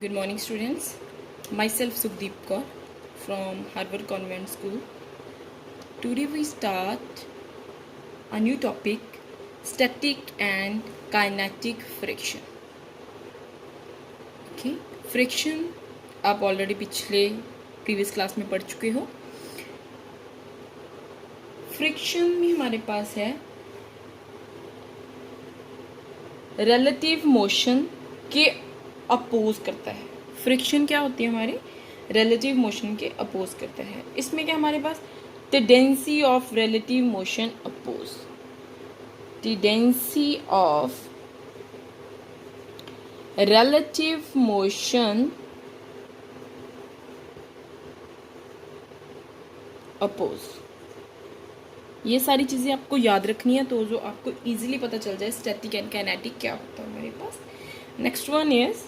Good morning, students. Myself Sukhdeep Kaur from Harvard Convent School. Today we start a new topic, static and kinetic friction. Okay, friction आप already previous class में पढ़ चुके हो. Friction में हमारे पास है रिलेटिव मोशन के अपोज करता है. फ्रिक्शन क्या होती है हमारी? रिलेटिव मोशन के अपोज करता है. इसमें क्या हमारे पास tendency of relative motion oppose, tendency of relative motion oppose. ये सारी चीजें आपको याद रखनी है तो जो आपको इजीली पता चल जाए स्टैटिक एंड काइनेटिक क्या होता है हमारे पास. Next one is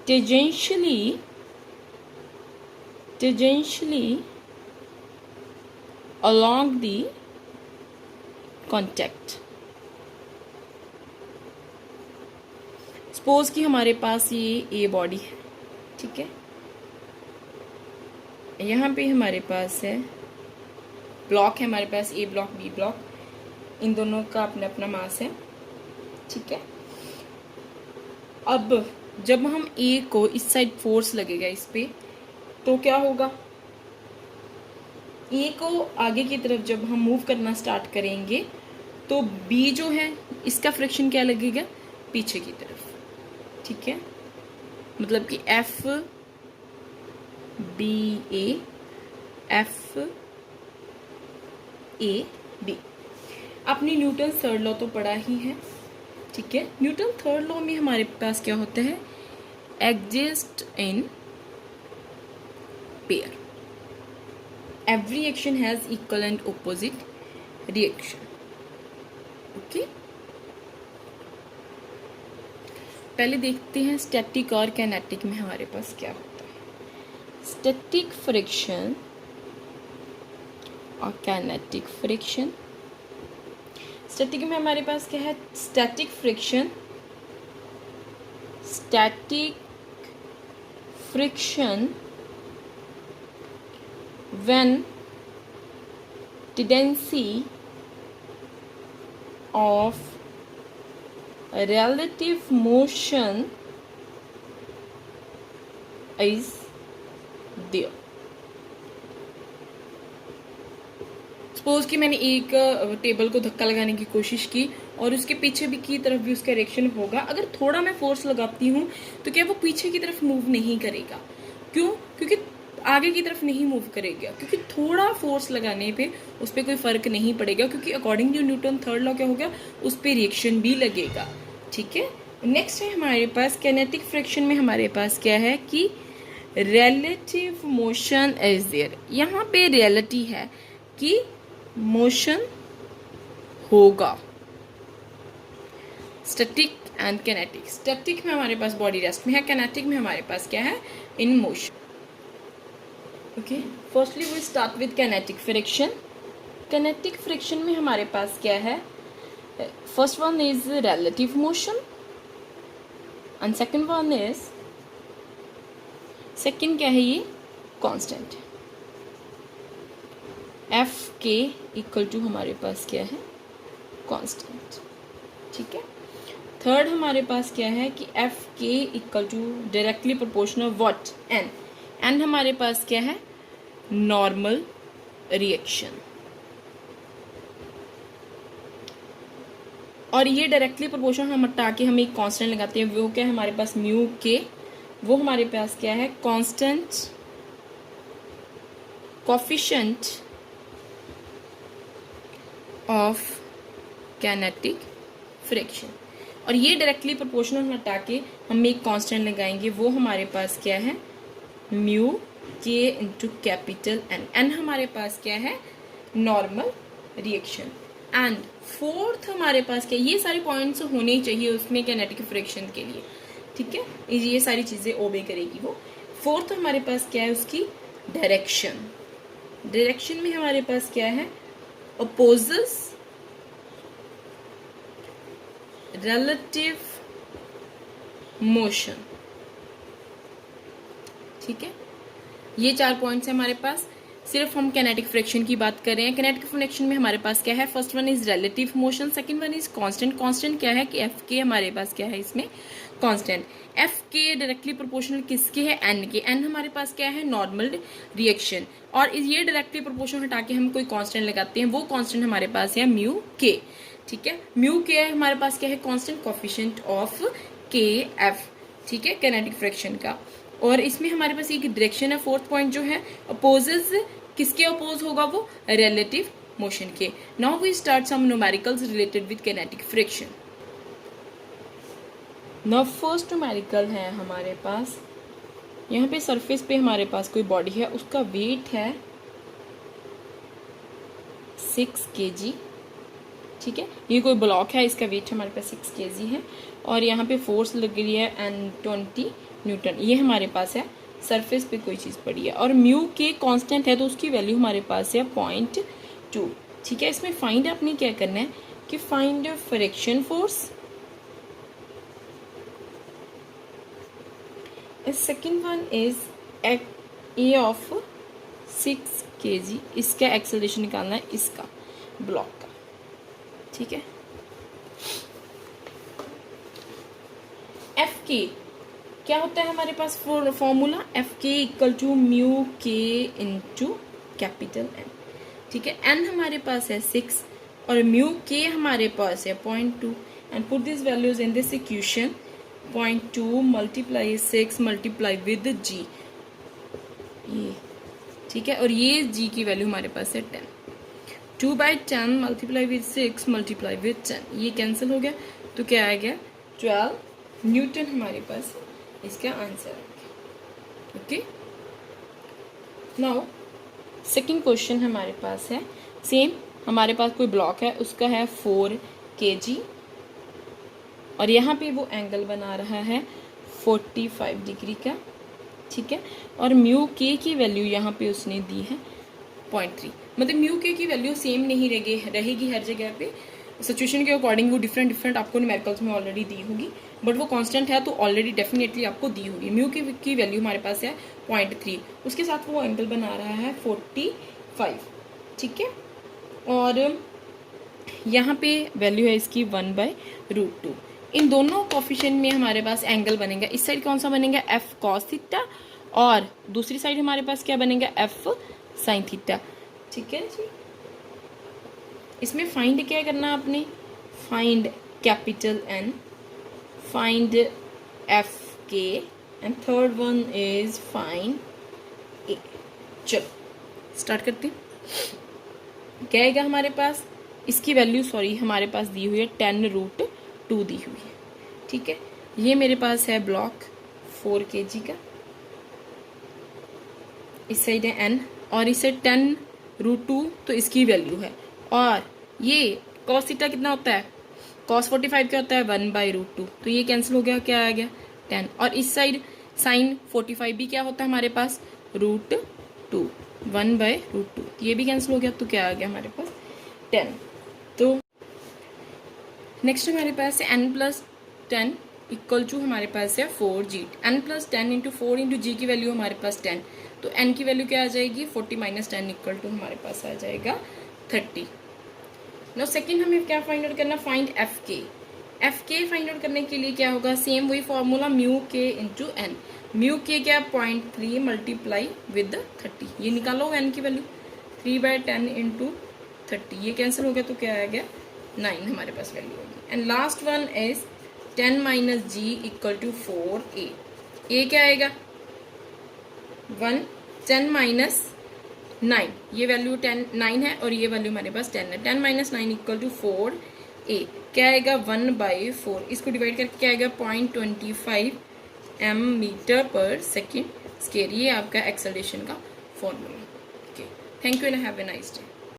tangentially along the contact. Suppose कि हमारे पास ये ए बॉडी है, ठीक है. यहाँ पे हमारे पास है ब्लॉक है, हमारे पास ए ब्लॉक बी ब्लॉक, इन दोनों का अपना अपना मास है, ठीक है. अब जब हम ए को इस साइड फोर्स लगेगा इस पे तो क्या होगा, ए को आगे की तरफ जब हम मूव करना स्टार्ट करेंगे तो बी जो है इसका फ्रिक्शन क्या लगेगा, पीछे की तरफ, ठीक है. मतलब कि F B A, F A B. आपने न्यूटन थर्ड लॉ तो पढ़ा ही है, ठीक है. न्यूटन थर्ड लॉ में हमारे पास क्या होता है, exist in pair. Every action has equal and opposite reaction. Okay, पहले देखते हैं स्टैटिक और काइनेटिक में हमारे पास क्या होता है. स्टैटिक फ्रिक्शन और काइनेटिक फ्रिक्शन. स्टैटिक में हमारे पास क्या है, static friction, when tendency of relative motion is there. Suppose कि मैंने एक टेबल को धक्का लगाने की कोशिश की और उसके पीछे भी की तरफ भी उसका रिएक्शन होगा. अगर थोड़ा मैं फोर्स लगाती हूँ तो क्या वो पीछे की तरफ मूव नहीं करेगा. क्यों? क्योंकि आगे की तरफ नहीं मूव करेगा, क्योंकि थोड़ा फोर्स लगाने पे उस पर कोई फर्क नहीं पड़ेगा, क्योंकि according to Newton third law क्या होगा, उस पर रिएक्शन भी लगेगा, ठीक है. नेक्स्ट है हमारे पास काइनेटिक फ्रिक्शन में हमारे पास क्या है कि रिलेटिव मोशन इज देयर. यहाँ पे रियलिटी है कि मोशन होगा. Static and kinetic. स्टैटिक में हमारे पास बॉडी रेस्ट में है, काइनेटिक में हमारे पास क्या है, in motion. Okay, firstly we start with kinetic friction. Kinetic friction में हमारे पास क्या है, first one is relative motion and second one is, second क्या है ये, constant. F k equal to हमारे पास क्या है, कांस्टेंट, ठीक है. थर्ड हमारे पास क्या है कि F k equal to directly proportional what, N. N हमारे पास क्या है, नॉर्मल रिएक्शन. और ये डायरेक्टली प्रोपोर्शनल हम हटा के हम एक कांस्टेंट लगाते हैं, वो क्या है हमारे पास, म्यू के. वो हमारे पास क्या है, constant coefficient of kinetic friction. और ये डायरेक्टली प्रोपोर्शनल हटा के हम एक कांस्टेंट लगाएंगे, वो हमारे पास क्या है, म्यू के इंटू कैपिटल एन. एन हमारे पास क्या है, नॉर्मल रिएक्शन. एंड फोर्थ हमारे पास क्या, ये सारे पॉइंट्स होने ही चाहिए उसमें काइनेटिक फ्रिक्शन के लिए, ठीक है. ये सारी चीजें ओबे करेगी वो. फोर्थ हमारे पास क्या है, उसकी डायरेक्शन. डायरेक्शन में हमारे पास क्या है, अपोजेस relative motion. ठीक है, ये 4 पॉइंट्स है हमारे पास। सिर्फ हम कैनेटिक फ्रिक्शन की बात कर रहे हैं। कैनेटिक फ्रिक्शन में हमारे पास क्या है, first one is relative motion, second one is constant. Constant क्या है कि एफ के हमारे पास क्या है इसमें कांस्टेंट। एफ के डायरेक्टली प्रोपोर्शनल किसके है, एन के। एन हमारे पास क्या है, नॉर्मल रिएक्शन। और ये डायरेक्टली प्रोपोर्शनल हटा के हम कोई कांस्टेंट लगाते हैं, वो कांस्टेंट हमारे पास है म्यू के। ठीक है, म्यू के हमारे पास क्या है, कांस्टेंट कोफिशिएंट ऑफ के एफ। ठीक है, कैनेटिक फ्रिक्शन का। और इसमें हमारे पास एक डायरेक्शन है, फोर्थ पॉइंट जो है, अपोजेस किसके अपोज होगा, वो रिलेटिव मोशन के। Now we start some numericals related with kinetic friction. Now first numerical है हमारे पास, यहाँ पे सरफेस पे हमारे पास कोई बॉडी है, उसका वेट है 6 kg। ठीक है, ये कोई ब्लॉक है, इसका वेट हमारे पास 6 kg है। और यहाँ पे फोर्स लग रही है N20 न्यूटन। ये हमारे पास है, सरफेस पे कोई चीज़ पड़ी है। और म्यू के कांस्टेंट है, तो उसकी वैल्यू हमारे पास है 0.2। ठीक है, इसमें फाइंड आपने क्या करना है कि find friction force. Second one is a of 6 kg। इसका एक्सेलरेशन निकालना है, इसका ब्लॉक का। ठीक है, एफ के क्या होता है हमारे पास formula, F k equal to mu के इंटू कैपिटल एन। ठीक है, एन हमारे पास है 6 और म्यू के हमारे पास है 0.2। And put this values in this equation, 0.2 multiply 6 multiply with g, ये। ठीक है, और ये जी की वैल्यू हमारे पास है 10। 2/10 मल्टीप्लाई विद 6 मल्टीप्लाई विद 10, ये कैंसिल हो गया, तो क्या आ गया 12 न्यूटन हमारे पास इसका आंसर है। ओके, नाउ सेकंड क्वेश्चन हमारे पास है सेम। हमारे पास कोई ब्लॉक है, उसका है 4 kg और यहाँ पे वो एंगल बना रहा है 45 डिग्री का। ठीक है, और म्यू के की वैल्यू यहाँ पे उसने दी है 0.3। मतलब म्यू के की वैल्यू सेम नहीं रहेगी हर जगह पे, सिचुएशन के अकॉर्डिंग वो डिफरेंट आपको न्यूमेरिकल्स में ऑलरेडी दी होगी, बट वो कांस्टेंट है तो ऑलरेडी डेफिनेटली आपको दी होगी। म्यू की वैल्यू हमारे पास है 0.3, उसके साथ वो एंगल बना रहा है 45। ठीक है, और यहाँ पे वैल्यू है इसकी 1/√2। इन दोनों कोफिशिएंट में हमारे पास एंगल बनेगा। इस साइड कौन सा बनेगा, एफ कॉस थीटा, और दूसरी साइड हमारे पास क्या बनेगा, एफ साइन थीटा। ठीक है जी, इसमें फाइंड क्या करना आपने, find capital N, find F K, and third one is find A. चलो स्टार्ट करते हैं। क्या आएगा हमारे पास, इसकी वैल्यू हमारे पास दी हुई है 10√2 दी हुई है। ठीक है, ये मेरे पास है ब्लॉक 4 kg का, इस साइड है एन और इस साइड 10√2, तो इसकी वैल्यू है। और ये cos थीटा कितना होता है, cos 45 क्या होता है 1/√2, तो ये कैंसिल हो गया, क्या आ गया 10। और इस साइड sin 45 भी क्या होता है हमारे पास √2, 1/√2, ये भी कैंसिल हो गया, तो क्या आ गया हमारे पास 10। तो नेक्स्ट हमारे पास है n+10 इक्वल टू हमारे पास है 4g। n+10 इंटू 4 इंटू जी की वैल्यू हमारे पास 10, तो n की वैल्यू क्या आ जाएगी 40 - 10 इक्वल टू हमारे पास आ जाएगा 30। नाउ सेकंड हमें क्या फाइंड आउट करना, फाइंड एफ के। एफ के फाइंड आउट करने के लिए क्या होगा, सेम वही फॉर्मूला म्यू के इंटू एन। म्यू के क्या 0.3 मल्टीप्लाई विद 30, ये निकालो एन की वैल्यू 3/10 इंटू 30, ये कैंसिल हो गया, तो क्या आ गया 9 हमारे पास वैल्यू होगी। And last one is 10 - g equal to 4a। A क्या आएगा 1, 10 - 9, ये वैल्यू 9 है और ये वैल्यू हमारे पास 10 है। 10 - 9 इक्वल टू 4a, क्या आएगा 1/4, इसको डिवाइड करके क्या आएगा 0.25 m/s²। ये आपका एक्सेलरेशन का formula. Okay, thank you and have a nice day.